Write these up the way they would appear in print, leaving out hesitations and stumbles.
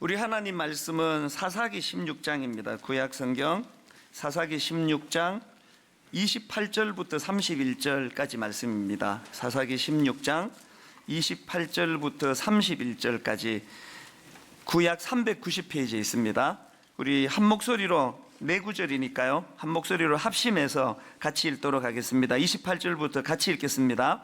우리 하나님 말씀은 사사기 16장입니다. 구약 성경 사사기 16장 28절부터 31절까지 말씀입니다. 사사기 16장 28절부터 31절까지 구약 390페이지에 있습니다. 우리 한 목소리로 네 구절이니까요. 한 목소리로 합심해서 같이 읽도록 하겠습니다. 28절부터 같이 읽겠습니다.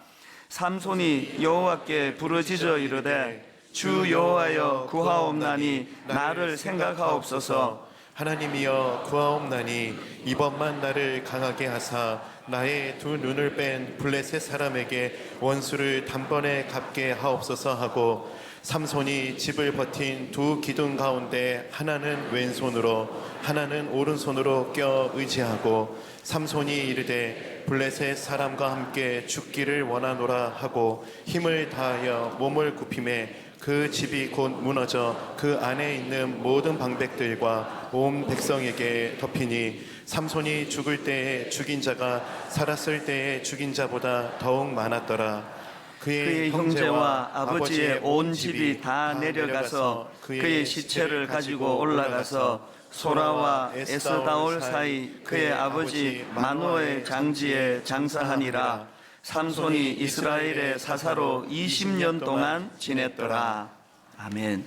삼손이 여호와께 부르짖어 이르되 주 여호와여 구하옵나니 나를 생각하옵소서. 하나님이여 구하옵나니 이번만 나를 강하게 하사 나의 두 눈을 뺀 블레셋 사람에게 원수를 단번에 갚게 하옵소서 하고, 삼손이 집을 버틴 두 기둥 가운데 하나는 왼손으로 하나는 오른손으로 껴 의지하고, 삼손이 이르되 블레셋 사람과 함께 죽기를 원하노라 하고 힘을 다하여 몸을 굽히매 그 집이 곧 무너져 그 안에 있는 모든 방백들과 온 백성에게 덮이니, 삼손이 죽을 때에 죽인 자가 살았을 때에 죽인 자보다 더욱 많았더라. 그의 형제와 아버지의 온 집이 다 내려가서 그의 시체를 가지고 올라가서 소라와 에스다올 사이 그의 아버지 마노의 장지에 장사하니라. 삼손이 이스라엘의 사사로 20년 동안 지냈더라. 아멘.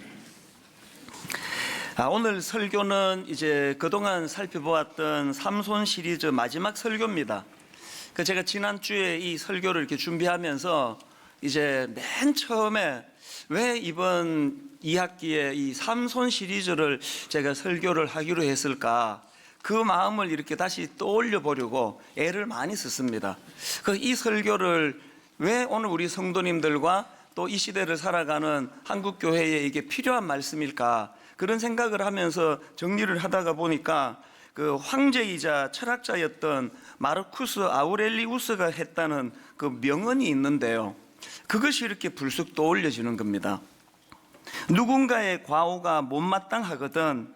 오늘 설교는 이제 그동안 살펴보았던 삼손 시리즈 마지막 설교입니다. 제가 지난주에 이 설교를 이렇게 준비하면서 이제 맨 처음에 왜 이번 2학기에 이 삼손 시리즈를 제가 설교를 하기로 했을까, 그 마음을 이렇게 다시 떠올려 보려고 애를 많이 썼습니다. 이 설교를 왜 오늘 우리 성도님들과 또 이 시대를 살아가는 한국교회에 이게 필요한 말씀일까, 그런 생각을 하면서 정리를 하다가 보니까 그 황제이자 철학자였던 마르쿠스 아우렐리우스가 했다는 그 명언이 있는데요, 그것이 이렇게 불쑥 떠올려지는 겁니다. 누군가의 과오가 못마땅하거든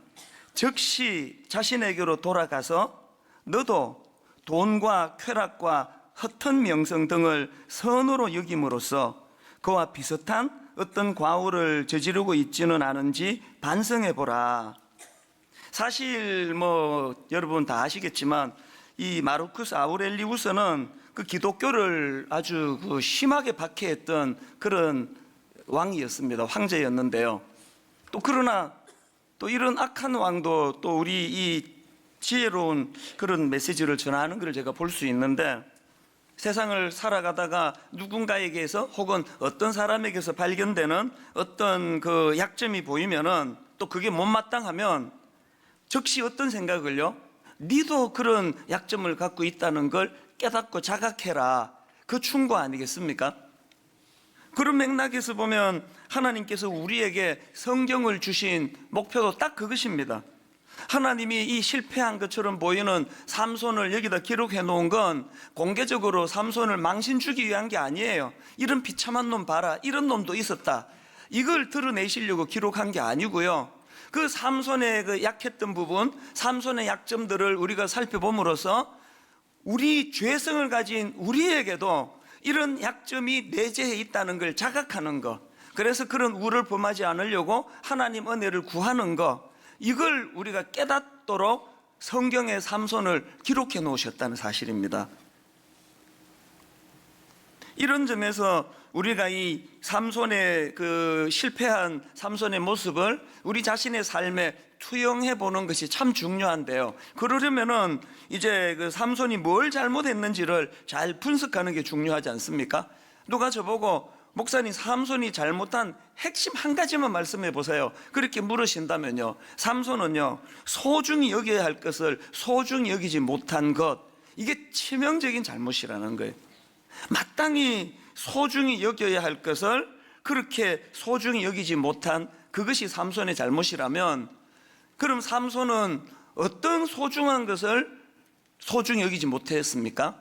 즉시 자신에게로 돌아가서 너도 돈과 쾌락과 헛된 명성 등을 선으로 여김으로써 그와 비슷한 어떤 과오를 저지르고 있지는 않은지 반성해보라. 사실 여러분 다 아시겠지만 이 마르쿠스 아우렐리우스는 그 기독교를 아주 심하게 박해했던 그런 왕이었습니다. 황제였는데요. 또 그러나 또 이런 악한 왕도 또 우리 이 지혜로운 그런 메시지를 전하는 걸 제가 볼 수 있는데, 세상을 살아가다가 누군가에게서 혹은 어떤 사람에게서 발견되는 어떤 그 약점이 보이면은, 또 그게 못마땅하면 즉시 어떤 생각을요? 니도 그런 약점을 갖고 있다는 걸 깨닫고 자각해라. 그 충고 아니겠습니까? 그런 맥락에서 보면 하나님께서 우리에게 성경을 주신 목표도 딱 그것입니다. 하나님이 이 실패한 것처럼 보이는 삼손을 여기다 기록해 놓은 건 공개적으로 삼손을 망신 주기 위한 게 아니에요. 이런 비참한 놈 봐라, 이런 놈도 있었다, 이걸 드러내시려고 기록한 게 아니고요, 그 삼손의 그 약했던 부분, 삼손의 약점들을 우리가 살펴봄으로써 우리 죄성을 가진 우리에게도 이런 약점이 내재해 있다는 걸 자각하는 것, 그래서 그런 우를 범하지 않으려고 하나님 은혜를 구하는 것, 이걸 우리가 깨닫도록 성경의 삼손을 기록해 놓으셨다는 사실입니다. 이런 점에서 우리가 이 삼손의 그 실패한 삼손의 모습을 우리 자신의 삶에 투영해 보는 것이 참 중요한데요, 그러려면은 이제 그 삼손이 뭘 잘못했는지를 잘 분석하는 게 중요하지 않습니까? 누가 저보고 목사님 삼손이 잘못한 핵심 한 가지만 말씀해 보세요, 그렇게 물으신다면요, 삼손은요 소중히 여겨야 할 것을 소중히 여기지 못한 것, 이게 치명적인 잘못이라는 거예요. 마땅히 소중히 여겨야 할 것을 그렇게 소중히 여기지 못한 그것이 삼손의 잘못이라면, 그럼 삼손은 어떤 소중한 것을 소중히 여기지 못했습니까?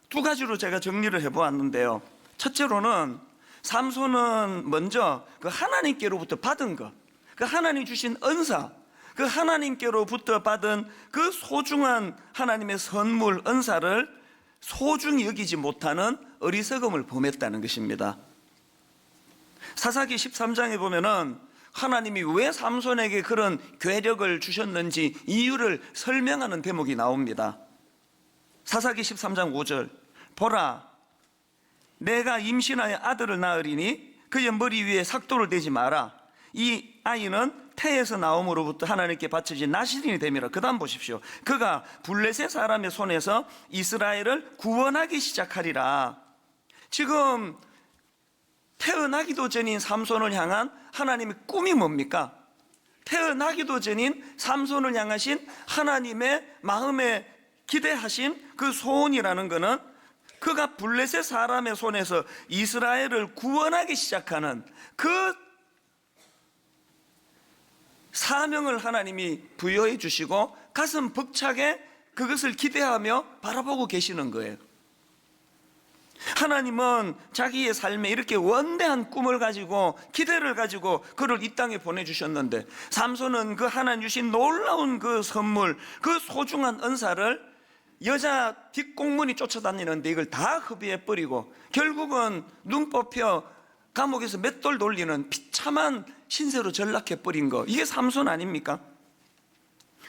두 가지로 제가 정리를 해보았는데요, 첫째로는 삼손은 먼저 그 하나님께로부터 받은 것, 그 하나님 주신 은사, 그 하나님께로부터 받은 그 소중한 하나님의 선물, 은사를 소중히 여기지 못하는 어리석음을 범했다는 것입니다. 사사기 13장에 보면은 하나님이 왜 삼손에게 그런 괴력을 주셨는지 이유를 설명하는 대목이 나옵니다. 사사기 13장 5절, 보라, 내가 임신하여 아들을 낳으리니 그의 머리 위에 삭도를 대지 마라. 이 아이는 태에서 나옴으로부터 하나님께 바쳐진 나실인이 됨이라. 그 다음 보십시오. 그가 블레셋 사람의 손에서 이스라엘을 구원하기 시작하리라. 지금 태어나기도 전인 삼손을 향한 하나님의 꿈이 뭡니까? 태어나기도 전인 삼손을 향하신 하나님의 마음에 기대하신 그 소원이라는 것은 그가 블레셋 사람의 손에서 이스라엘을 구원하기 시작하는 그 사명을 하나님이 부여해 주시고 가슴 벅차게 그것을 기대하며 바라보고 계시는 거예요. 하나님은 자기의 삶에 이렇게 원대한 꿈을 가지고 기대를 가지고 그를 이 땅에 보내주셨는데, 삼손은 그 하나님 주신 놀라운 그 선물, 그 소중한 은사를 여자 뒷공문이 쫓아다니는데 이걸 다 허비해 버리고 결국은 눈 뽑혀 감옥에서 맷돌 돌리는 비참한 신세로 전락해 버린 거, 이게 삼손 아닙니까?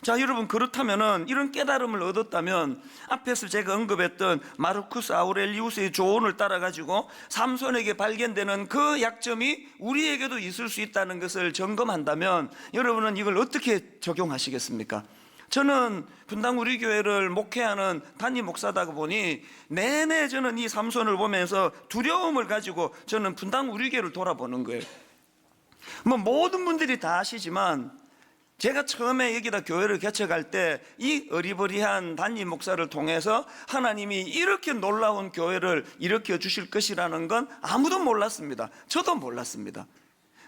자, 여러분, 그렇다면은 이런 깨달음을 얻었다면 앞에서 제가 언급했던 마르쿠스 아우렐리우스의 조언을 따라 가지고 삼손에게 발견되는 그 약점이 우리에게도 있을 수 있다는 것을 점검한다면 여러분은 이걸 어떻게 적용하시겠습니까? 저는 분당 우리 교회를 목회하는 담임 목사다 보니 내내 저는 이 삼손을 보면서 두려움을 가지고 저는 분당 우리 교회를 돌아보는 거예요. 뭐 모든 분들이 다 아시지만 제가 처음에 여기다 교회를 개척할 때 이 어리버리한 담임 목사를 통해서 하나님이 이렇게 놀라운 교회를 일으켜 주실 것이라는 건 아무도 몰랐습니다. 저도 몰랐습니다.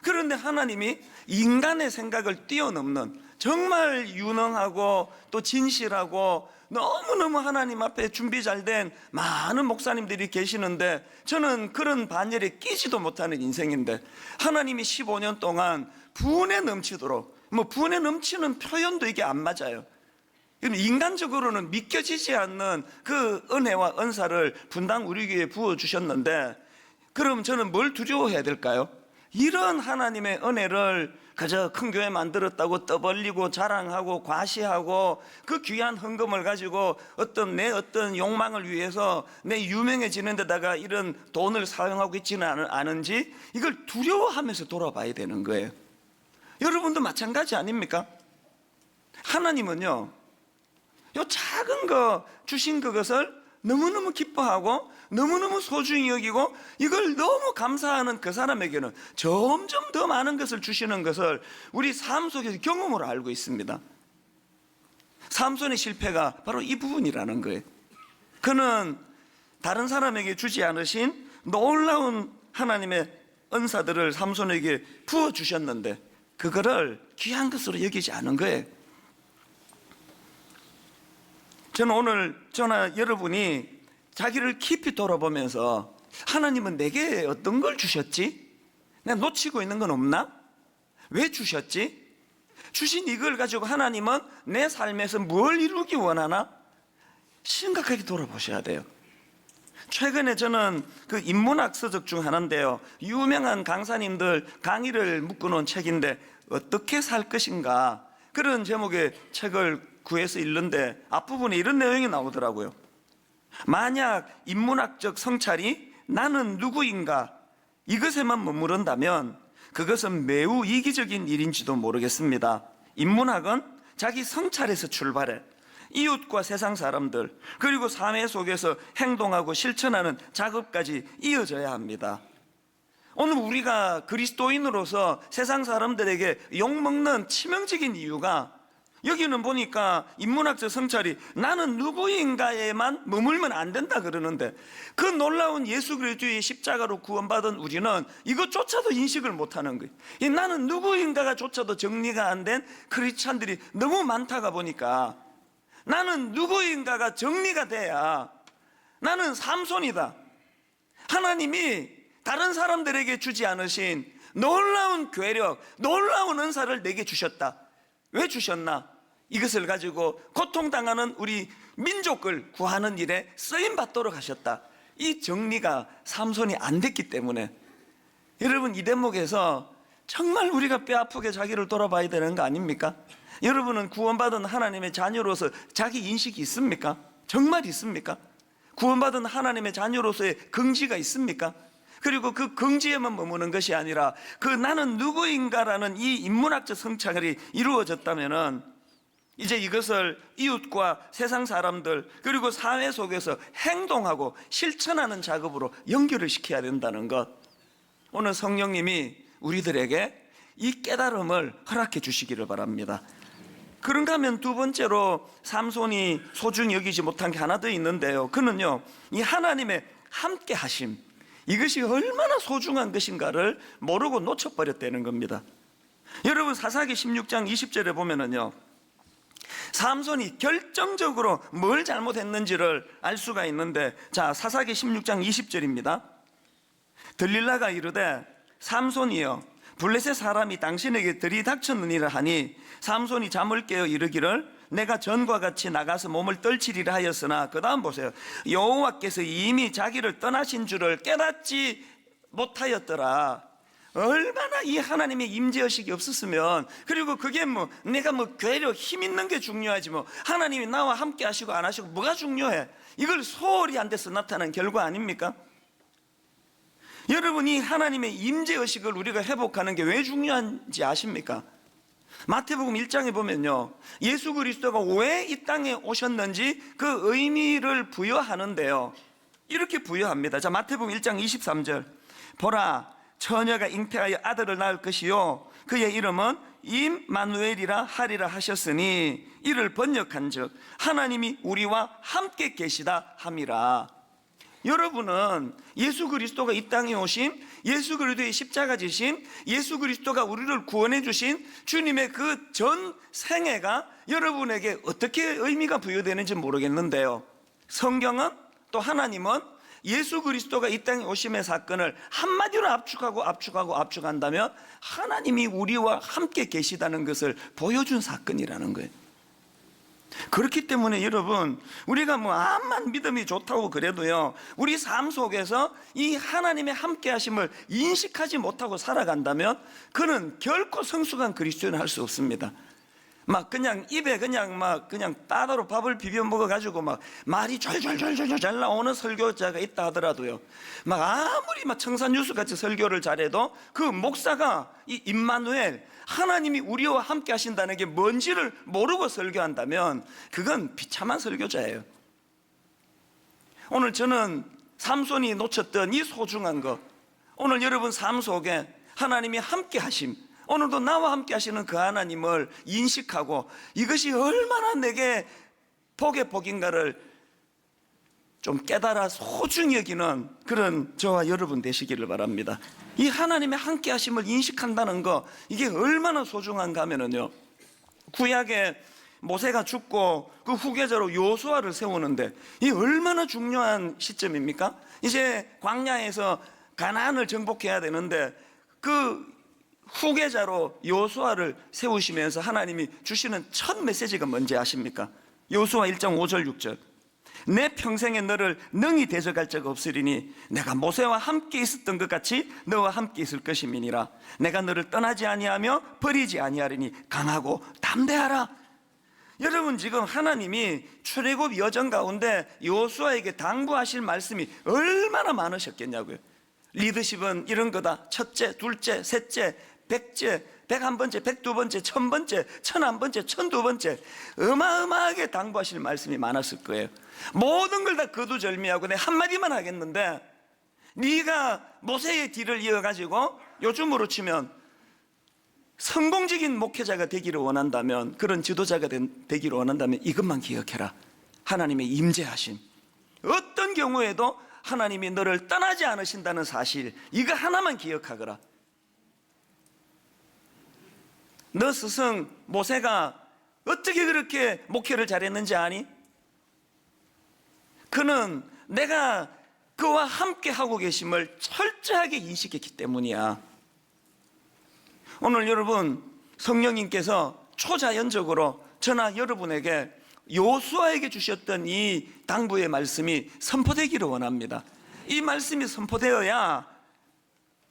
그런데 하나님이 인간의 생각을 뛰어넘는 정말 유능하고 또 진실하고 너무너무 하나님 앞에 준비 잘 된 많은 목사님들이 계시는데 저는 그런 반열에 끼지도 못하는 인생인데 하나님이 15년 동안 분에 넘치도록, 뭐 분에 넘치는 표현도 이게 안 맞아요. 인간적으로는 믿겨지지 않는 그 은혜와 은사를 분당 우리 교회에 부어주셨는데 그럼 저는 뭘 두려워해야 될까요? 이런 하나님의 은혜를 그저 큰 교회 만들었다고 떠벌리고 자랑하고 과시하고 그 귀한 헌금을 가지고 내 어떤 욕망을 위해서 내 유명해지는 데다가 이런 돈을 사용하고 있지는 않은지 이걸 두려워하면서 돌아봐야 되는 거예요. 여러분도 마찬가지 아닙니까? 하나님은요, 요 작은 거 주신 그것을 너무너무 기뻐하고 너무너무 소중히 여기고 이걸 너무 감사하는 그 사람에게는 점점 더 많은 것을 주시는 것을 우리 삶 속에서 경험으로 알고 있습니다. 삼손의 실패가 바로 이 부분이라는 거예요. 그는 다른 사람에게 주지 않으신 놀라운 하나님의 은사들을 삼손에게 부어주셨는데 그거를 귀한 것으로 여기지 않은 거예요. 저는 오늘 저나 여러분이 자기를 깊이 돌아보면서 하나님은 내게 어떤 걸 주셨지? 내가 놓치고 있는 건 없나? 왜 주셨지? 주신 이걸 가지고 하나님은 내 삶에서 뭘 이루기 원하나? 심각하게 돌아보셔야 돼요. 최근에 저는 그 인문학 서적 중 하나인데요, 유명한 강사님들 강의를 묶어놓은 책인데 어떻게 살 것인가, 그런 제목의 책을 구해서 읽는데 앞부분에 이런 내용이 나오더라고요. 만약 인문학적 성찰이 나는 누구인가 이것에만 머무른다면 그것은 매우 이기적인 일인지도 모르겠습니다. 인문학은 자기 성찰에서 출발해 이웃과 세상 사람들 그리고 사회 속에서 행동하고 실천하는 작업까지 이어져야 합니다. 오늘 우리가 그리스도인으로서 세상 사람들에게 욕먹는 치명적인 이유가 여기는 보니까 인문학적 성찰이 나는 누구인가에만 머물면 안 된다 그러는데 그 놀라운 예수 그리스도의 십자가로 구원받은 우리는 이것조차도 인식을 못하는 거예요. 이 나는 누구인가가 조차도 정리가 안 된 크리스찬들이 너무 많다가 보니까 나는 누구인가가 정리가 돼야 나는 삼손이다. 하나님이 다른 사람들에게 주지 않으신 놀라운 괴력, 놀라운 은사를 내게 주셨다. 왜 주셨나? 이것을 가지고 고통당하는 우리 민족을 구하는 일에 쓰임받도록 하셨다. 이 정리가 삼손이 안 됐기 때문에 여러분 이 대목에서 정말 우리가 뼈아프게 자기를 돌아봐야 되는 거 아닙니까? 여러분은 구원받은 하나님의 자녀로서 자기 인식이 있습니까? 정말 있습니까? 구원받은 하나님의 자녀로서의 긍지가 있습니까? 그리고 그 긍지에만 머무는 것이 아니라 그 나는 누구인가라는 이 인문학적 성찰이 이루어졌다면은 이제 이것을 이웃과 세상 사람들 그리고 사회 속에서 행동하고 실천하는 작업으로 연결을 시켜야 된다는 것, 오늘 성령님이 우리들에게 이 깨달음을 허락해 주시기를 바랍니다. 그런가 하면 두 번째로 삼손이 소중히 여기지 못한 게 하나 더 있는데요, 그는요 이 하나님의 함께 하심, 이것이 얼마나 소중한 것인가를 모르고 놓쳐버렸다는 겁니다. 여러분 사사기 16장 20절에 보면은요, 삼손이 결정적으로 뭘 잘못했는지를 알 수가 있는데, 자 사사기 16장 20절입니다. 들릴라가 이르되 삼손이여 블레셋 사람이 당신에게 들이닥쳤느니라 하니 삼손이 잠을 깨어 이르기를 내가 전과 같이 나가서 몸을 떨치리라 하였으나, 그 다음 보세요. 여호와께서 이미 자기를 떠나신 줄을 깨닫지 못하였더라. 얼마나 이 하나님의 임재의식이 없었으면, 그리고 그게 뭐 내가 뭐 괴력 힘 있는 게 중요하지 뭐 하나님이 나와 함께 하시고 안 하시고 뭐가 중요해? 이걸 소홀히 안 돼서 나타난 결과 아닙니까? 여러분, 이 하나님의 임재의식을 우리가 회복하는 게 왜 중요한지 아십니까? 마태복음 1장에 보면요, 예수 그리스도가 왜 이 땅에 오셨는지 그 의미를 부여하는데요, 이렇게 부여합니다. 자 마태복음 1장 23절, 보라 처녀가 잉태하여 아들을 낳을 것이요 그의 이름은 임마누엘이라 하리라 하셨으니 이를 번역한즉 하나님이 우리와 함께 계시다 함이라. 여러분은 예수 그리스도가 이 땅에 오신, 예수 그리스도의 십자가 지신, 예수 그리스도가 우리를 구원해 주신 주님의 그 전 생애가 여러분에게 어떻게 의미가 부여되는지 모르겠는데요, 성경은 또 하나님은 예수 그리스도가 이 땅에 오심의 사건을 한마디로 압축한다면 하나님이 우리와 함께 계시다는 것을 보여준 사건이라는 거예요. 그렇기 때문에 여러분, 우리가 뭐 암만 믿음이 좋다고 그래도요, 우리 삶 속에서 이 하나님의 함께 하심을 인식하지 못하고 살아간다면 그는 결코 성숙한 그리스도인을 할 수 없습니다. 막 그냥 입에 그냥 따로 밥을 비벼 먹어 가지고 막 말이 졸졸졸졸 잘 나오는 설교자가 있다 하더라도요, 막 아무리 막 청산유수 같이 설교를 잘해도 그 목사가 이 임마누엘, 하나님이 우리와 함께 하신다는 게 뭔지를 모르고 설교한다면 그건 비참한 설교자예요. 오늘 저는 삼손이 놓쳤던 이 소중한 것, 오늘 여러분 삶 속에 하나님이 함께 하심, 오늘도 나와 함께 하시는 그 하나님을 인식하고 이것이 얼마나 내게 복의 복인가를 좀 깨달아 소중히 여기는 그런 저와 여러분 되시기를 바랍니다. 이 하나님의 함께 하심을 인식한다는 거, 이게 얼마나 소중한가 하면은요, 구약에 모세가 죽고 그 후계자로 요수아를 세우는데 이 얼마나 중요한 시점입니까? 이제 광야에서 가나안을 정복해야 되는데 그 후계자로 요수아를 세우시면서 하나님이 주시는 첫 메시지가 뭔지 아십니까? 요수아 1장 5절 6절, 내 평생에 너를 능히 대적할 적 없으리니 내가 모세와 함께 있었던 것 같이 너와 함께 있을 것임이니라. 내가 너를 떠나지 아니하며 버리지 아니하리니 강하고 담대하라. 여러분, 지금 하나님이 출애굽 여정 가운데 요수아에게 당부하실 말씀이 얼마나 많으셨겠냐고요. 리더십은 이런 거다. 첫째, 둘째, 셋째, 백째, 101번째, 102번째, 1000번째, 1001번째, 1002번째, 어마어마하게 당부하실 말씀이 많았을 거예요. 모든 걸 다 거두절미하고 내 한마디만 하겠는데, 네가 모세의 뒤를 이어가지고 요즘으로 치면 성공적인 목회자가 되기를 원한다면, 그런 지도자가 되기를 원한다면 이것만 기억해라. 하나님의 임재하심, 어떤 경우에도 하나님이 너를 떠나지 않으신다는 사실, 이거 하나만 기억하거라. 너 스승 모세가 어떻게 그렇게 목회를 잘했는지 아니? 그는 내가 그와 함께 하고 계심을 철저하게 인식했기 때문이야. 오늘 여러분, 성령님께서 초자연적으로 저나 여러분에게 요수아에게 주셨던 이 당부의 말씀이 선포되기를 원합니다. 이 말씀이 선포되어야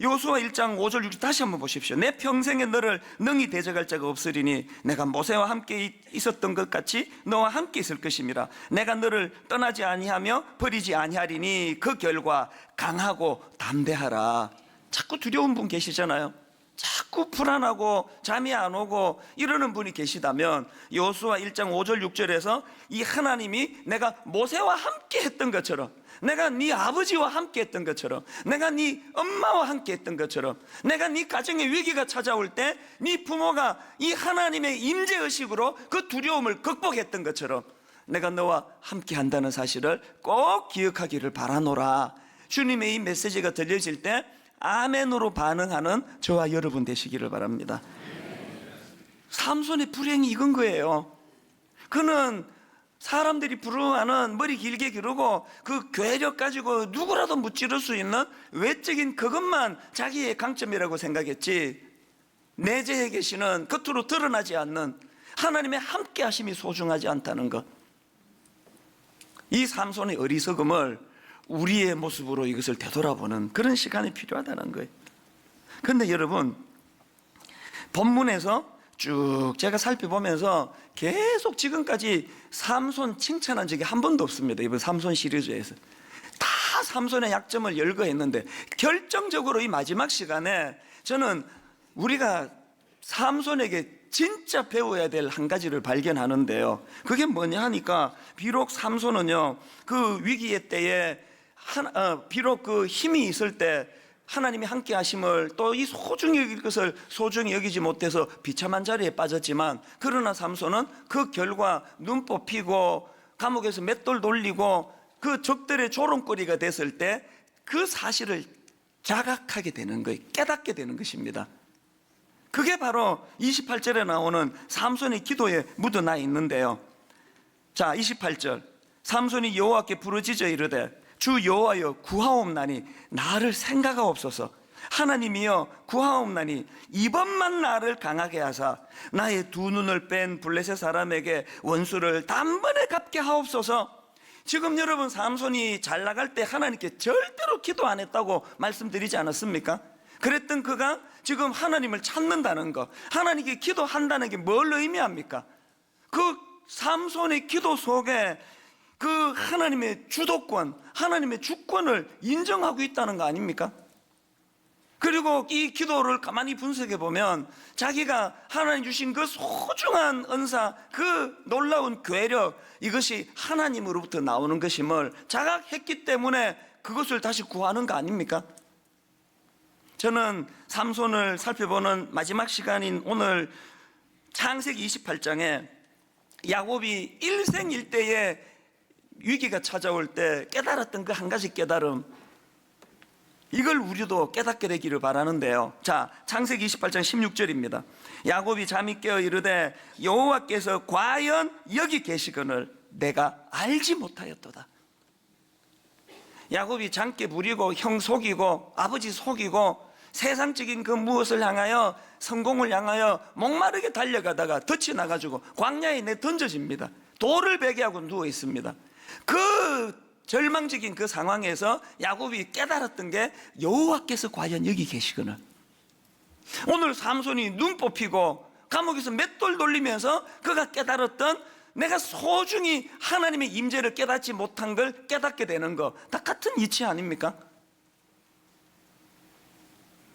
여호수아 1장 5절 6절 다시 한번 보십시오. 내 평생에 너를 능히 대적할 자가 없으리니 내가 모세와 함께 있었던 것 같이 너와 함께 있을 것임이라. 내가 너를 떠나지 아니하며 버리지 아니하리니 그 결과 강하고 담대하라. 자꾸 두려운 분 계시잖아요. 자꾸 불안하고 잠이 안 오고 이러는 분이 계시다면 여호수아 1장 5절 6절에서 이 하나님이 내가 모세와 함께 했던 것처럼, 내가 네 아버지와 함께 했던 것처럼, 내가 네 엄마와 함께 했던 것처럼, 내가 네 가정에 위기가 찾아올 때 네 부모가 이 하나님의 임재의식으로 그 두려움을 극복했던 것처럼 내가 너와 함께 한다는 사실을 꼭 기억하기를 바라노라. 주님의 이 메시지가 들려질 때 아멘으로 반응하는 저와 여러분 되시기를 바랍니다. 삼손의 불행이 이건 거예요. 그는 사람들이 부러워하는 머리 길게 기르고 그 괴력 가지고 누구라도 무찌를 수 있는 외적인 그것만 자기의 강점이라고 생각했지, 내재해 계시는 겉으로 드러나지 않는 하나님의 함께 하심이 소중하지 않다는 것, 이 삼손의 어리석음을 우리의 모습으로 이것을 되돌아보는 그런 시간이 필요하다는 거예요. 그런데 여러분, 본문에서 쭉 제가 살펴보면서 계속 지금까지 삼손 칭찬한 적이 한 번도 없습니다. 이번 삼손 시리즈에서 다 삼손의 약점을 열거했는데, 결정적으로 이 마지막 시간에 저는 우리가 삼손에게 진짜 배워야 될 한 가지를 발견하는데요. 그게 뭐냐 하니까, 비록 삼손은요 그 위기의 때에 비록 그 힘이 있을 때 하나님이 함께 하심을, 또 이 소중히 여길 것을 소중히 여기지 못해서 비참한 자리에 빠졌지만, 그러나 삼손은 그 결과 눈 뽑히고 감옥에서 맷돌 돌리고 그 적들의 조롱거리가 됐을 때 그 사실을 자각하게 되는 거예요. 깨닫게 되는 것입니다. 그게 바로 28절에 나오는 삼손의 기도에 묻어나 있는데요. 자, 28절, 삼손이 여호와께 부르짖어 이르되 주 여호와여 구하옵나니 나를 생각하옵소서. 하나님이여 구하옵나니 이번만 나를 강하게 하사 나의 두 눈을 뺀 블레셋 사람에게 원수를 단번에 갚게 하옵소서. 지금 여러분, 삼손이 잘 나갈 때 하나님께 절대로 기도 안 했다고 말씀드리지 않았습니까? 그랬던 그가 지금 하나님을 찾는다는 것, 하나님께 기도한다는 게 뭘 의미합니까? 그 삼손의 기도 속에 그 하나님의 주도권, 하나님의 주권을 인정하고 있다는 거 아닙니까? 그리고 이 기도를 가만히 분석해 보면 자기가 하나님 주신 그 소중한 은사, 그 놀라운 괴력, 이것이 하나님으로부터 나오는 것임을 자각했기 때문에 그것을 다시 구하는 거 아닙니까? 저는 삼손을 살펴보는 마지막 시간인 오늘 창세기 28장에 야곱이 일생일대에 위기가 찾아올 때 깨달았던 그 한 가지 깨달음, 이걸 우리도 깨닫게 되기를 바라는데요. 자, 창세기 28장 16절입니다. 야곱이 잠이 깨어 이르되 여호와께서 과연 여기 계시거늘 내가 알지 못하였도다. 야곱이 장께 부리고 형 속이고 아버지 속이고 세상적인 그 무엇을 향하여, 성공을 향하여 목마르게 달려가다가 덫이 나가지고 광야에 내 던져집니다. 돌을 베게 하고 누워 있습니다. 그 절망적인 그 상황에서 야곱이 깨달았던 게 여호와께서 과연 여기 계시거늘. 오늘 삼손이 눈 뽑히고 감옥에서 맷돌 돌리면서 그가 깨달았던, 내가 소중히 하나님의 임재를 깨닫지 못한 걸 깨닫게 되는 거, 다 같은 이치 아닙니까?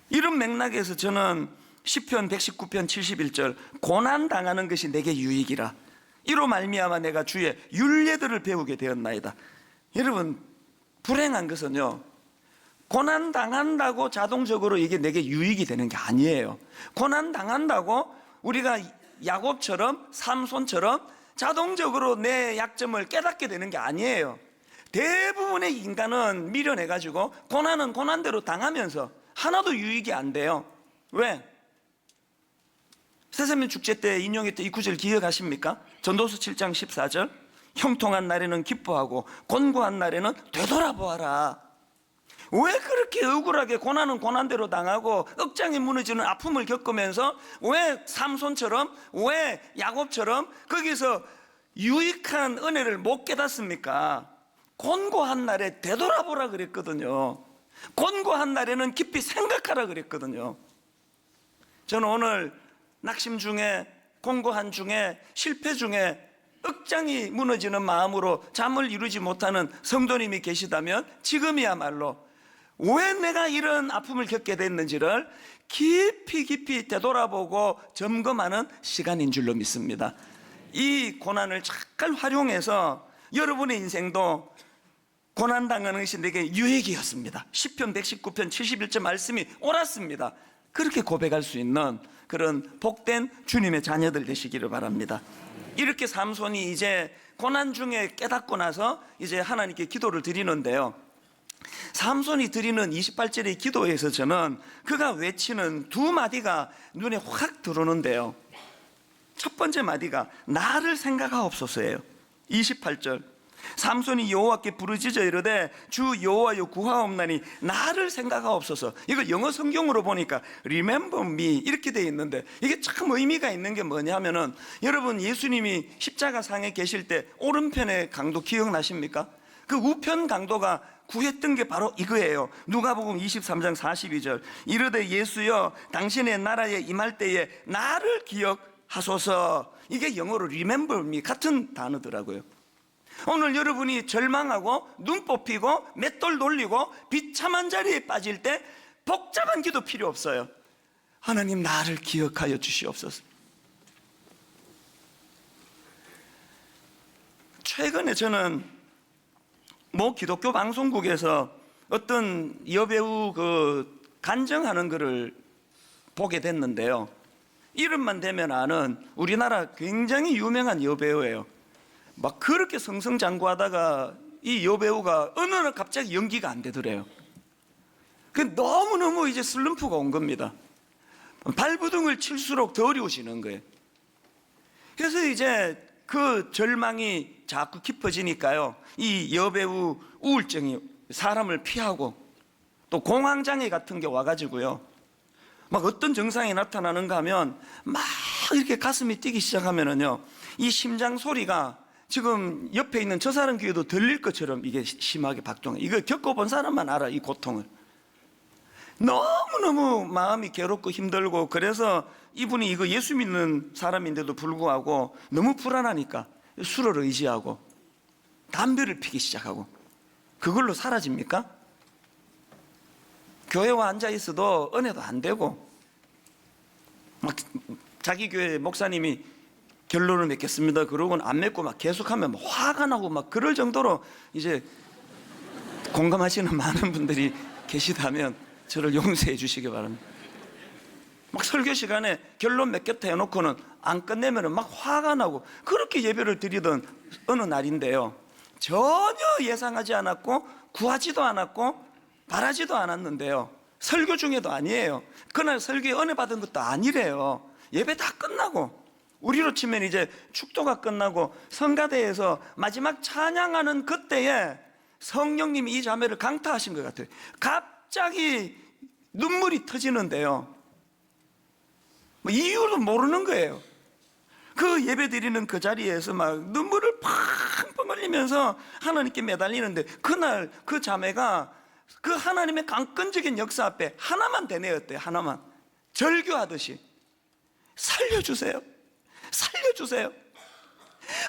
이런 맥락에서 저는 시편 119편 71절 고난 당하는 것이 내게 유익이라 이로 말미암아 내가 주의 율례들을 배우게 되었나이다. 여러분, 불행한 것은요, 고난 당한다고 자동적으로 이게 내게 유익이 되는 게 아니에요. 고난 당한다고 우리가 야곱처럼 삼손처럼 자동적으로 내 약점을 깨닫게 되는 게 아니에요. 대부분의 인간은 미련해가지고 고난은 고난대로 당하면서 하나도 유익이 안 돼요. 왜? 새세민 축제 때 인용했던 이 구절 기억하십니까? 전도서 7장 14절, 형통한 날에는 기뻐하고 곤고한 날에는 되돌아보아라. 왜 그렇게 억울하게 고난은 고난대로 당하고 억장이 무너지는 아픔을 겪으면서 왜 삼손처럼, 왜 야곱처럼 거기서 유익한 은혜를 못 깨닫습니까? 곤고한 날에 되돌아보라 그랬거든요. 곤고한 날에는 깊이 생각하라 그랬거든요. 저는 오늘 낙심 중에, 곤고한 중에, 실패 중에 억장이 무너지는 마음으로 잠을 이루지 못하는 성도님이 계시다면 지금이야말로 왜 내가 이런 아픔을 겪게 됐는지를 깊이 되돌아보고 점검하는 시간인 줄로 믿습니다. 이 고난을 잘 활용해서 여러분의 인생도 고난당하는 것이 내게 유익이었습니다. 시편 119편 71절 말씀이 옳았습니다. 그렇게 고백할 수 있는 그런 복된 주님의 자녀들 되시기를 바랍니다. 이렇게 삼손이 이제 고난 중에 깨닫고 나서 이제 하나님께 기도를 드리는데요, 삼손이 드리는 28절의 기도에서 저는 그가 외치는 두 마디가 눈에 확 들어오는데요, 첫 번째 마디가 나를 생각하옵소서예요. 28절, 삼손이 여호와께 부르짖어 이르되 주 여호와여 구하옵나니 나를 생각하옵소서. 이걸 영어 성경으로 보니까 remember me 이렇게 되어 있는데, 이게 참 의미가 있는 게 뭐냐면은, 여러분 예수님이 십자가 상에 계실 때 오른편의 강도 기억나십니까? 그 우편 강도가 구했던 게 바로 이거예요. 누가복음 23장 42절, 이르되 예수여 당신의 나라에 임할 때에 나를 기억하소서. 이게 영어로 remember me 같은 단어더라고요. 오늘 여러분이 절망하고 눈 뽑히고 맷돌 돌리고 비참한 자리에 빠질 때 복잡한 기도 필요 없어요. 하나님 나를 기억하여 주시옵소서. 최근에 저는 모 기독교 방송국에서 어떤 여배우 그 간증하는 것을 보게 됐는데요, 이름만 대면 아는 우리나라 굉장히 유명한 여배우예요. 막 그렇게 승승장구하다가 이 여배우가 어느 날 갑자기 연기가 안 되더래요. 그 너무너무 이제 슬럼프가 온 겁니다. 발부둥을 칠수록 더 어려우시는 거예요. 그래서 이제 그 절망이 자꾸 깊어지니까요, 이 여배우 우울증이 사람을 피하고 또 공황장애 같은 게 와가지고요, 막 어떤 증상이 나타나는가 하면 막 이렇게 가슴이 뛰기 시작하면은요, 이 심장 소리가 지금 옆에 있는 저 사람 귀에도 들릴 것처럼 이게 심하게 박동해. 이거 겪어본 사람만 알아, 이 고통을. 너무너무 마음이 괴롭고 힘들고, 그래서 이분이 이거 예수 믿는 사람인데도 불구하고 너무 불안하니까 술을 의지하고 담배를 피기 시작하고, 그걸로 사라집니까? 교회와 앉아 있어도 은혜도 안 되고, 막 자기 교회 목사님이 결론을 맺겠습니다 그러고는 안 맺고 막 계속하면 막 화가 나고 막 그럴 정도로 이제 공감하시는 많은 분들이 계시다면 저를 용서해 주시기 바랍니다. 막 설교 시간에 결론 맺겠다 해놓고는 안 끝내면 막 화가 나고 그렇게 예배를 드리던 어느 날인데요, 전혀 예상하지 않았고 구하지도 않았고 바라지도 않았는데요, 설교 중에도 아니에요. 그날 설교에 은혜 받은 것도 아니래요. 예배 다 끝나고 우리로 치면 이제 축도가 끝나고 성가대에서 마지막 찬양하는 그때에 성령님이 이 자매를 강타하신 것 같아요. 갑자기 눈물이 터지는데요, 뭐 이유도 모르는 거예요. 그 예배 드리는 그 자리에서 막 눈물을 팡팡 흘리면서 하나님께 매달리는데, 그날 그 자매가 그 하나님의 강권적인 역사 앞에 하나만 되뇌었대요. 하나만. 절규하듯이 살려주세요, 살려주세요,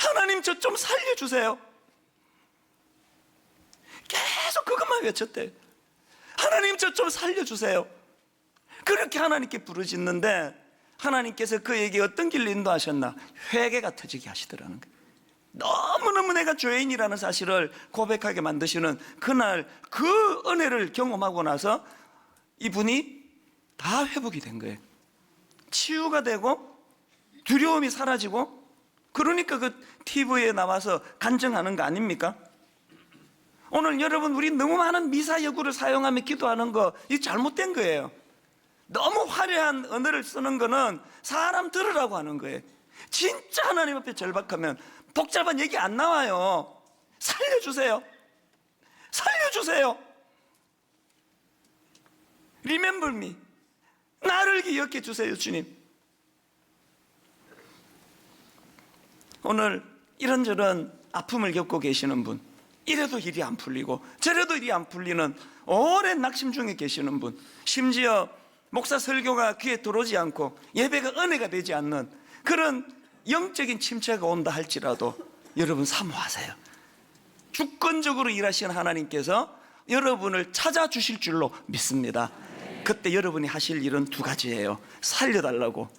하나님 저 좀 살려주세요. 계속 그것만 외쳤대요. 하나님 저 좀 살려주세요. 그렇게 하나님께 부르짖는데 하나님께서 그에게 어떤 길로 인도하셨나? 회개가 터지게 하시더라는 거예요. 너무너무 내가 죄인이라는 사실을 고백하게 만드시는 그날 그 은혜를 경험하고 나서 이분이 다 회복이 된 거예요. 치유가 되고 두려움이 사라지고, 그러니까 그 TV에 나와서 간증하는 거 아닙니까? 오늘 여러분, 우리 너무 많은 미사여구를 사용하며 기도하는 거, 이게 잘못된 거예요. 너무 화려한 언어를 쓰는 거는 사람 들으라고 하는 거예요. 진짜 하나님 앞에 절박하면 복잡한 얘기 안 나와요. 살려주세요, 살려주세요. Remember me. 나를 기억해 주세요, 주님. 오늘 이런저런 아픔을 겪고 계시는 분, 이래도 일이 안 풀리고 저래도 일이 안 풀리는 오랜 낙심 중에 계시는 분, 심지어 목사 설교가 귀에 들어오지 않고 예배가 은혜가 되지 않는 그런 영적인 침체가 온다 할지라도 여러분 사모하세요. 주권적으로 일하시는 하나님께서 여러분을 찾아주실 줄로 믿습니다. 그때 여러분이 하실 일은 두 가지예요. 살려달라고,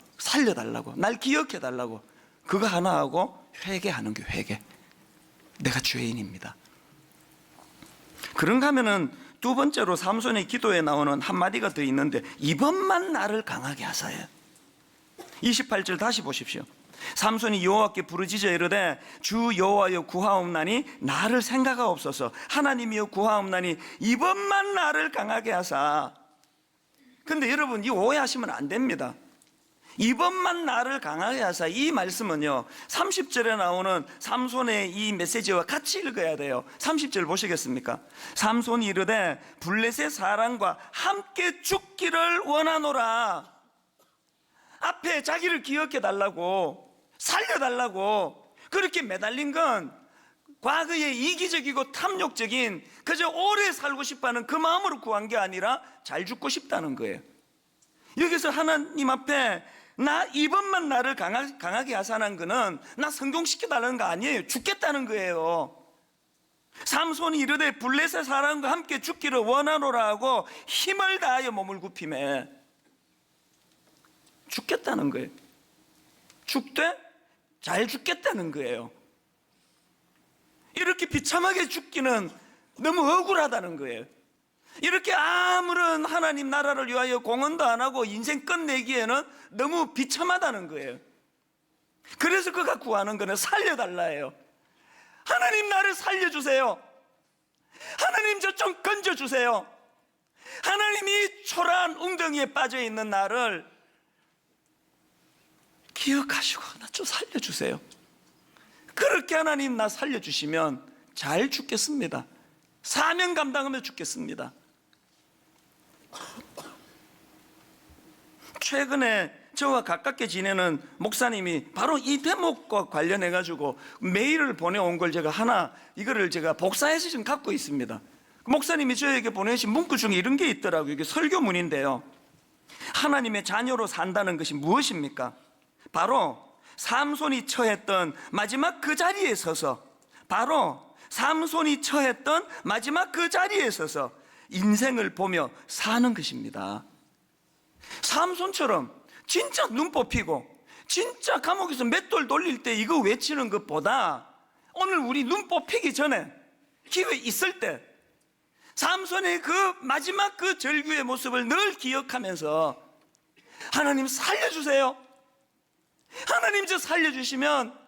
날 기억해달라고, 그거 하나 하고 회개하는 게 회개. 내가 죄인입니다. 그런가 하면은 두 번째로 삼손의 기도에 나오는 한마디가 더 있는데, 이번만 나를 강하게 하사요. 28절 다시 보십시오. 삼손이 여호와께 부르짖어 이르되 주 여호와여 구하옵나니 나를 생각하옵소서. 하나님이여 구하옵나니 이번만 나를 강하게 하사. 근데 여러분, 이 오해하시면 안 됩니다. 이번만 나를 강하게 하사, 이 말씀은요 30절에 나오는 삼손의 이 메시지와 같이 읽어야 돼요. 30절 보시겠습니까? 삼손이 이르되 블레셋 사람과 함께 죽기를 원하노라. 앞에 자기를 기억해 달라고, 살려달라고 그렇게 매달린 건 과거에 이기적이고 탐욕적인, 그저 오래 살고 싶어하는 그 마음으로 구한 게 아니라 잘 죽고 싶다는 거예요. 여기서 하나님 앞에 나 이번만 나를 강하게 하사는 거는 나 성공시켜달라는 거 아니에요. 죽겠다는 거예요. 삼손이 이르되 블레셋 사람과 함께 죽기를 원하노라 하고 힘을 다하여 몸을 굽히매. 죽겠다는 거예요. 죽되 잘 죽겠다는 거예요. 이렇게 비참하게 죽기는 너무 억울하다는 거예요. 이렇게 아무런 하나님 나라를 위하여 공헌도 안 하고 인생 끝내기에는 너무 비참하다는 거예요. 그래서 그가 구하는 거는 살려달라예요. 하나님 나를 살려주세요. 하나님 저 좀 건져주세요. 하나님이 초라한 웅덩이에 빠져있는 나를 기억하시고 나 좀 살려주세요. 그렇게 하나님 나 살려주시면 잘 죽겠습니다. 사명 감당하며 죽겠습니다. 최근에 저와 가깝게 지내는 목사님이 바로 이 대목과 관련해 가지고 메일을 보내온 걸 이거를 제가 복사해서 지금 갖고 있습니다. 목사님이 저에게 보내신 문구 중에 이런 게 있더라고요. 이게 설교문인데요. 하나님의 자녀로 산다는 것이 무엇입니까? 바로 삼손이 처했던 마지막 그 자리에 서서, 인생을 보며 사는 것입니다. 삼손처럼 진짜 눈 뽑히고 진짜 감옥에서 맷돌 돌릴 때 이거 외치는 것보다 오늘 우리 눈 뽑히기 전에 기회 있을 때 삼손의 그 마지막 그 절규의 모습을 늘 기억하면서 하나님 살려주세요. 하나님 저 살려주시면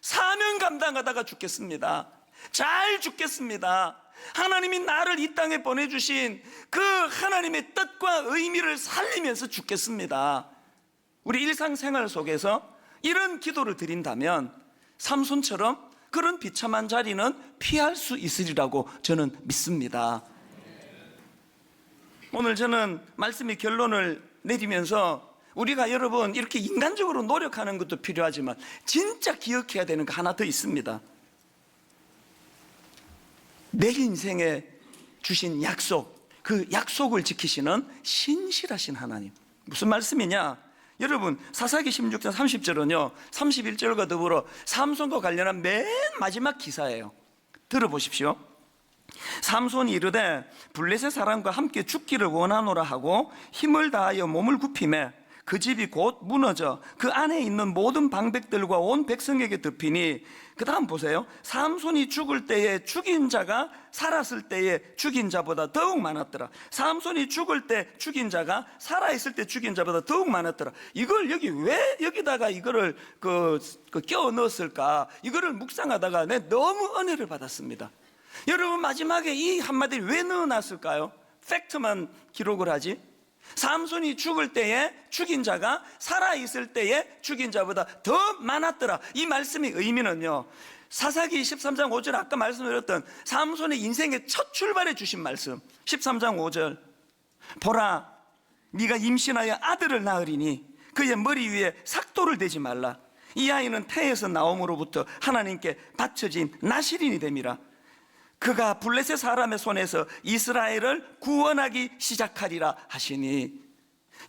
사명 감당하다가 죽겠습니다. 잘 죽겠습니다. 하나님이 나를 이 땅에 보내주신 그 하나님의 뜻과 의미를 살리면서 죽겠습니다. 우리 일상생활 속에서 이런 기도를 드린다면 삼손처럼 그런 비참한 자리는 피할 수 있으리라고 저는 믿습니다. 오늘 저는 말씀의 결론을 내리면서 우리가 여러분 이렇게 인간적으로 노력하는 것도 필요하지만 진짜 기억해야 되는 거 하나 더 있습니다. 내 인생에 주신 약속, 그 약속을 지키시는 신실하신 하나님. 무슨 말씀이냐? 여러분 사사기 16장 30절은요 31절과 더불어 삼손과 관련한 맨 마지막 기사예요. 들어보십시오. 삼손이 이르되 블레셋 사람과 함께 죽기를 원하노라 하고 힘을 다하여 몸을 굽히매 그 집이 곧 무너져 그 안에 있는 모든 방백들과 온 백성에게 덮이니, 그 다음 보세요. 삼손이 죽을 때에 죽인 자가 살았을 때에 죽인 자보다 더욱 많았더라. 삼손이 죽을 때 죽인 자가 살아있을 때 죽인 자보다 더욱 많았더라. 이걸 왜 여기다가 이거를 끼워 넣었을까? 이거를 묵상하다가 내 너무 은혜를 받았습니다. 여러분 마지막에 이 한마디를 왜 넣어놨을까요? 팩트만 기록을 하지. 삼손이 죽을 때에 죽인 자가 살아있을 때에 죽인 자보다 더 많았더라. 이 말씀의 의미는요 사사기 13장 5절 아까 말씀드렸던 삼손의 인생의 첫 출발에 주신 말씀 13장 5절 보라 네가 임신하여 아들을 낳으리니 그의 머리 위에 삭도를 대지 말라. 이 아이는 태에서 나옴으로부터 하나님께 바쳐진 나실인이 됨이라. 그가 블레셋 사람의 손에서 이스라엘을 구원하기 시작하리라 하시니,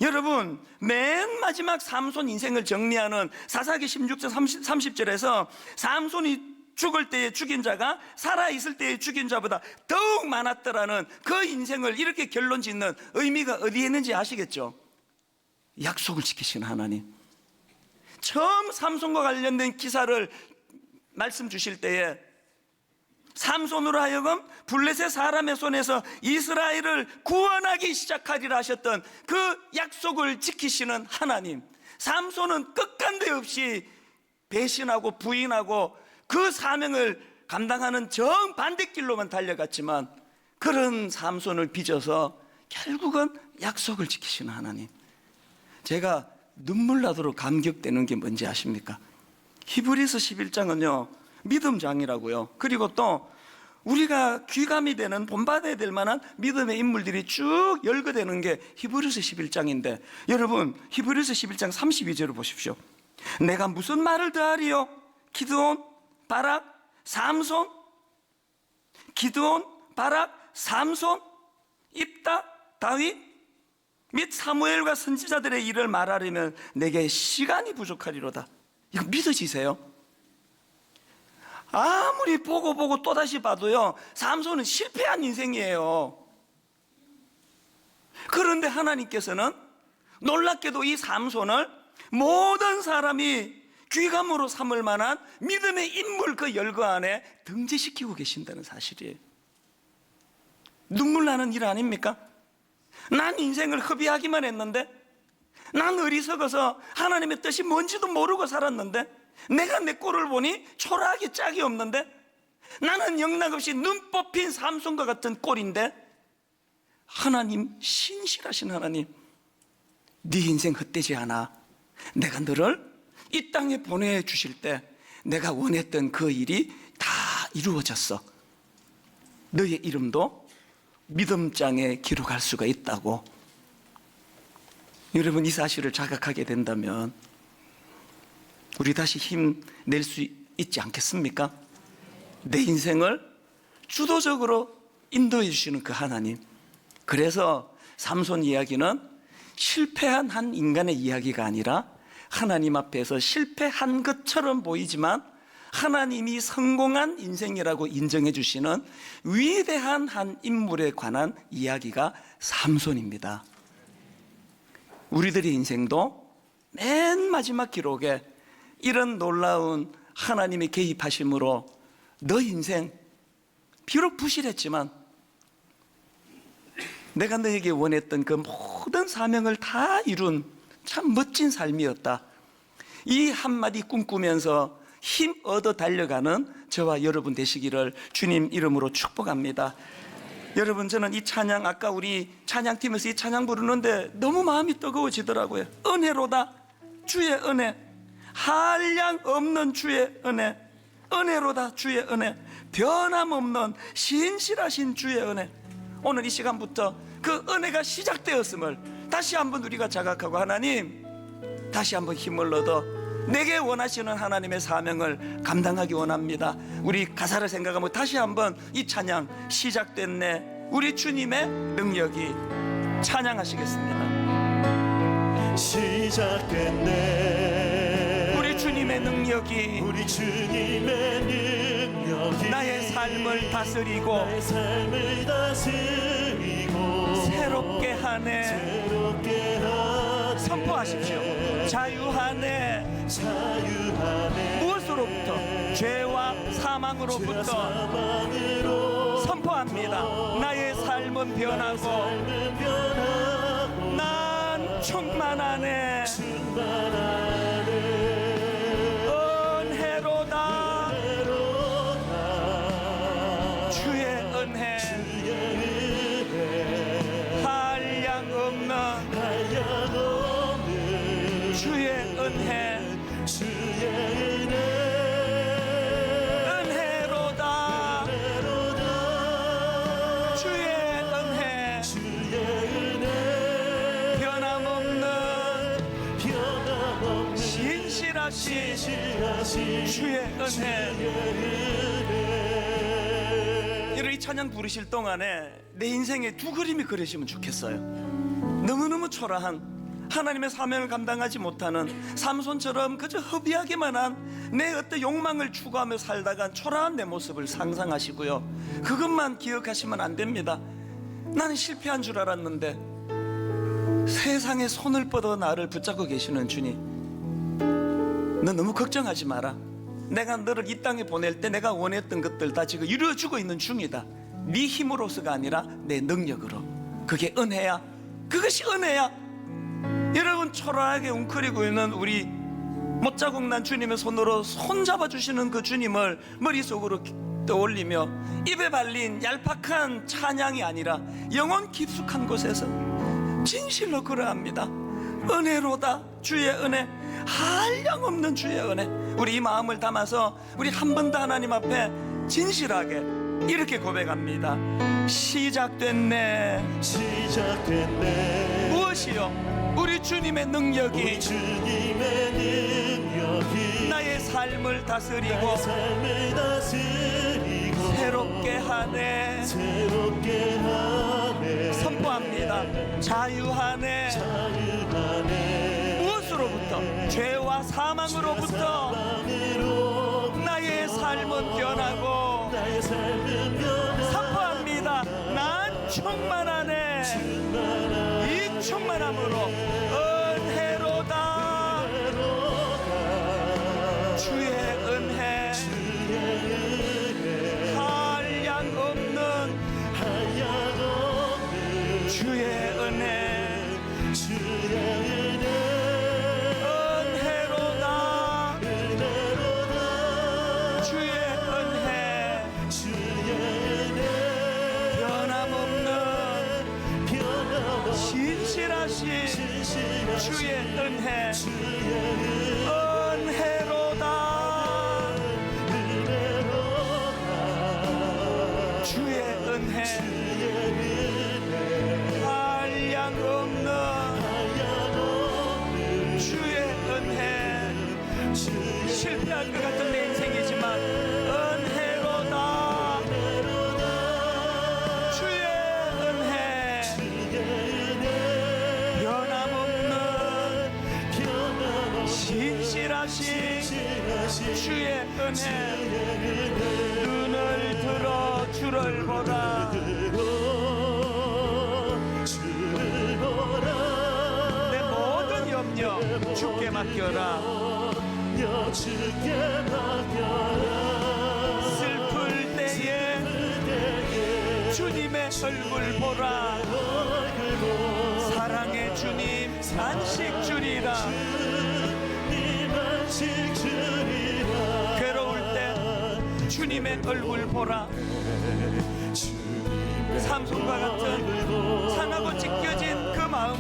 여러분, 맨 마지막 삼손 인생을 정리하는 사사기 16장 30절에서 삼손이 죽을 때에 죽인 자가 살아있을 때에 죽인 자보다 더욱 많았더라는 그 인생을 이렇게 결론 짓는 의미가 어디에 있는지 아시겠죠? 약속을 지키시는 하나님. 처음 삼손과 관련된 기사를 말씀 주실 때에 삼손으로 하여금 블레셋 사람의 손에서 이스라엘을 구원하기 시작하리라 하셨던 그 약속을 지키시는 하나님. 삼손은 끝간데 없이 배신하고 부인하고 그 사명을 감당하는 정반대길로만 달려갔지만, 그런 삼손을 빚어서 결국은 약속을 지키시는 하나님. 제가 눈물 나도록 감격되는 게 뭔지 아십니까? 히브리서 11장은요 믿음장이라고요. 그리고 또 우리가 귀감이 되는, 본받아야 될 만한 믿음의 인물들이 쭉 열거되는 게 히브리서 11장인데, 여러분 히브리서 11장 32절을 보십시오. 내가 무슨 말을 더하리요? 기드온, 바락, 삼손, 기드온, 바락, 삼손, 입다, 다윗 및 사무엘과 선지자들의 일을 말하려면 내게 시간이 부족하리로다. 이거 믿어지세요? 아무리 보고 또다시 봐도요, 삼손은 실패한 인생이에요. 그런데 하나님께서는 놀랍게도 이 삼손을 모든 사람이 귀감으로 삼을 만한 믿음의 인물 그 열거 안에 등재시키고 계신다는 사실이에요. 눈물 나는 일 아닙니까? 난 인생을 허비하기만 했는데, 난 어리석어서 하나님의 뜻이 뭔지도 모르고 살았는데, 내가 내 꼴을 보니 초라하게 짝이 없는데, 나는 영락없이 눈 뽑힌 삼손과 같은 꼴인데, 하나님, 신실하신 하나님, 네 인생 헛되지 않아. 내가 너를 이 땅에 보내주실 때 내가 원했던 그 일이 다 이루어졌어. 너의 이름도 믿음장에 기록할 수가 있다고. 여러분, 이 사실을 자각하게 된다면 우리 다시 힘낼 수 있지 않겠습니까? 내 인생을 주도적으로 인도해 주시는 그 하나님. 그래서 삼손 이야기는 실패한 한 인간의 이야기가 아니라 하나님 앞에서 실패한 것처럼 보이지만 하나님이 성공한 인생이라고 인정해 주시는 위대한 한 인물에 관한 이야기가 삼손입니다. 우리들의 인생도 맨 마지막 기록에 이런 놀라운 하나님의 개입하심으로 너 인생 비록 부실했지만 내가 너에게 원했던 그 모든 사명을 다 이룬 참 멋진 삶이었다. 이 한마디 꿈꾸면서 힘 얻어 달려가는 저와 여러분 되시기를 주님 이름으로 축복합니다. 여러분, 저는 이 찬양, 아까 우리 찬양팀에서 이 찬양 부르는데 너무 마음이 뜨거워지더라고요. 은혜로다, 주의 은혜, 한량 없는 주의 은혜, 은혜로다 주의 은혜, 변함없는 신실하신 주의 은혜. 오늘 이 시간부터 그 은혜가 시작되었음을 다시 한번 우리가 자각하고, 하나님 다시 한번 힘을 얻어 내게 원하시는 하나님의 사명을 감당하기 원합니다. 우리 가사를 생각하면 다시 한번 이 찬양 시작됐네, 우리 주님의 능력이, 찬양하시겠습니다. 시작됐네, 우리 주님의 능력이, 우리 주님의 능력이 나의 삶을 다스리고, 나의 삶을 다스리고 새롭게 하네. 새롭게 하네. 선포하십시오. 자유하네. 자유하네. 무엇으로부터? 죄와 사망으로부터. 사망으로 선포합니다. 나의 삶은 변하고 삶은 변하고 난 충만하네. 충만하네. 은혜로다, 주의 은혜, 한량 없는 주의 은혜, 은혜로다, 주의 은혜, 변함없는 신실하신 주의 은혜. 이 찬양 부르실 동안에 내 인생에 두 그림이 그려지면 좋겠어요. 너무너무 초라한, 하나님의 사명을 감당하지 못하는 삼손처럼 그저 허비하기만 한 내 어떤 욕망을 추구하며 살다간 초라한 내 모습을 상상하시고요, 그것만 기억하시면 안 됩니다. 나는 실패한 줄 알았는데 세상에 손을 뻗어 나를 붙잡고 계시는 주님, 너 너무 걱정하지 마라. 내가 너를 이 땅에 보낼 때 내가 원했던 것들 다 지금 이루어주고 있는 중이다. 네 힘으로서가 아니라 내 능력으로. 그게 은혜야. 그것이 은혜야. 여러분, 초라하게 웅크리고 있는 우리 못자국 난 주님의 손으로 손잡아 주시는 그 주님을 머릿속으로 떠올리며 입에 발린 얄팍한 찬양이 아니라 영혼 깊숙한 곳에서 진실로 그러합니다. 은혜로다, 주의 은혜, 한량없는 주의 은혜. 우리 이 마음을 담아서 우리 한 번 더 하나님 앞에 진실하게 이렇게 고백합니다. 시작됐네. 무엇이요? 우리 주님의 능력이, 우리 주님의 능력이 나의 삶을 다스리고 새롭게 하네. 선포합니다. 자유하네. 무엇으로부터? 죄와 사망으로부터 나의 삶은 변하고, 선포합니다. 난 충만하네. 이 충만함으로 은혜로다. 주의 은혜, 한량 없는 주의 은혜, 은혜로다. 주의 은혜, 변함없는 신실하신 주의 은혜, 은혜로다. 주의 은혜, 한량 없는 주의 은혜. 실패할 것 같은 내 인생이지만 은혜로다. 주의 은혜, 변함없는 신실하신 주의 은혜. 눈을 들어 주를 보라. 내 모든 염려 주께 맡겨라. 슬플 때에 주님의 얼굴 보라. 사랑의 주님 안식 주리라. 괴로울 때 주님의 얼굴 보라. 삼손과 같은 상하고 찢겨진 그 마음,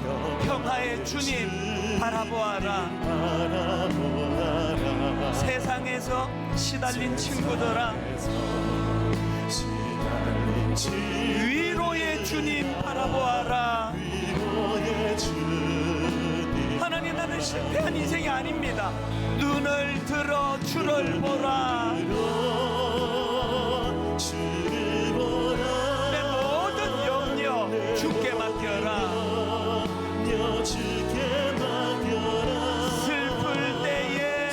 평화의 주님 바라보아라. 세상에서 시달린 친구들아, 위로의 주님 바라보아라. 하나님, 나는 실패한 인생이 아닙니다. 눈을 들어 주를 보라. 내 모든 염려 주께 맡겨라. 슬플 때에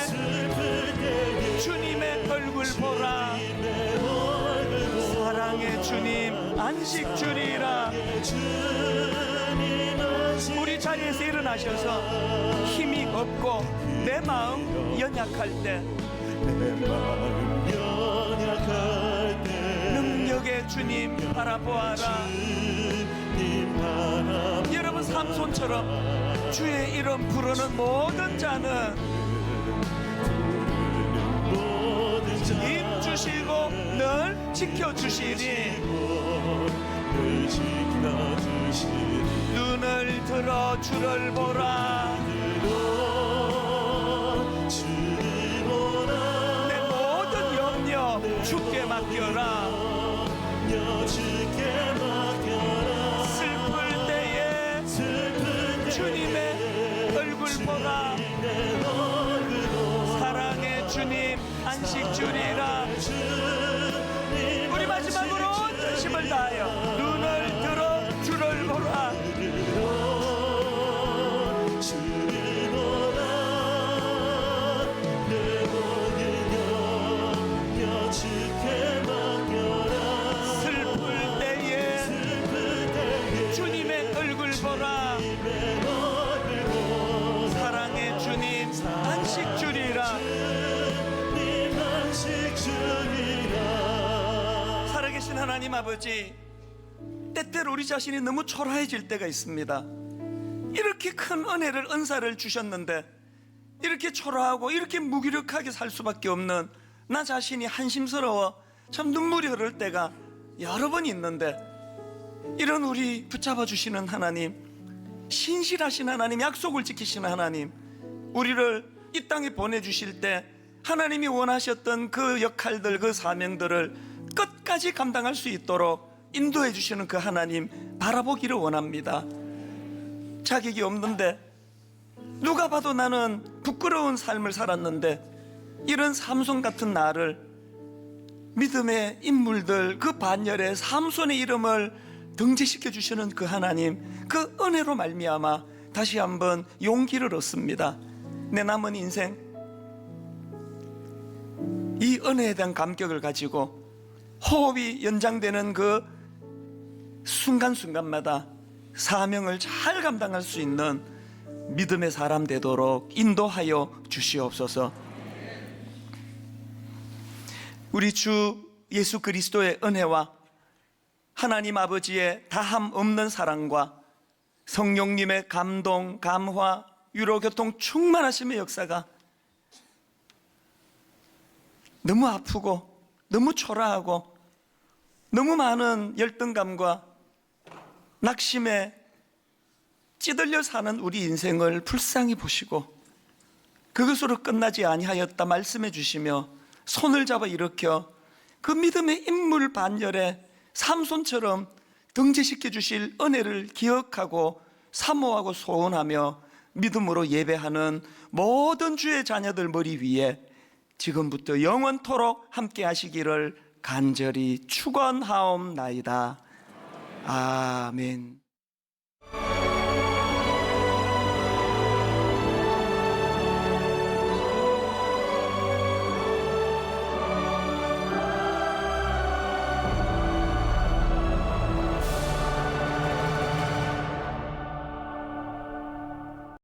주님의 얼굴 보라. 사랑의 주님 안식 주리라. 우리 자리에서 일어나셔서 힘이 없고 내 마음 연약할 때 능력의 주님 바라보아라. 여러분, 삼손처럼 주의 이름 부르는 모든 자는 힘 주시고 늘 지켜주시니 눈을 들어 주를 보라. 내 모든 염려 주께 맡겨라. 슬플 때에 주님의 얼굴 보라. 사랑의 주님 안식 주리라. 우리 마지막으로 전심을 다하여 눈을 들어 주를 보라. 주를 보라 내 모든 영역 주께 맡겨라 슬플 때에 주님의 얼굴 보라. 사랑의 주님 안식 주리라. 살아계신 하나님 아버지, 때때로 우리 자신이 너무 초라해질 때가 있습니다. 이렇게 큰 은혜를, 은사를 주셨는데 이렇게 초라하고 이렇게 무기력하게 살 수밖에 없는 나 자신이 한심스러워 참 눈물이 흐를 때가 여러 번 있는데, 이런 우리 붙잡아 주시는 하나님, 신실하신 하나님, 약속을 지키시는 하나님, 우리를 이 땅에 보내주실 때 하나님이 원하셨던 그 역할들, 그 사명들을 끝까지 감당할 수 있도록 인도해 주시는 그 하나님 바라보기를 원합니다. 자격이 없는데, 누가 봐도 나는 부끄러운 삶을 살았는데, 이런 삼손 같은 나를 믿음의 인물들, 그 반열에 삼손의 이름을 등재시켜 주시는 그 하나님, 그 은혜로 말미암아 다시 한번 용기를 얻습니다. 내 남은 인생 이 은혜에 대한 감격을 가지고 호흡이 연장되는 그 순간순간마다 사명을 잘 감당할 수 있는 믿음의 사람 되도록 인도하여 주시옵소서. 우리 주 예수 그리스도의 은혜와 하나님 아버지의 다함 없는 사랑과 성령님의 감동, 감화, 위로, 교통 충만하심의 역사가 너무 아프고 너무 초라하고 너무 많은 열등감과 낙심에 찌들려 사는 우리 인생을 불쌍히 보시고 그것으로 끝나지 아니하였다 말씀해 주시며 손을 잡아 일으켜 그 믿음의 인물 반열에 삼손처럼 등재시켜 주실 은혜를 기억하고 사모하고 소원하며 믿음으로 예배하는 모든 주의 자녀들 머리 위에 지금부터 영원토록 함께 하시기를 간절히 축원하옵나이다. 아멘.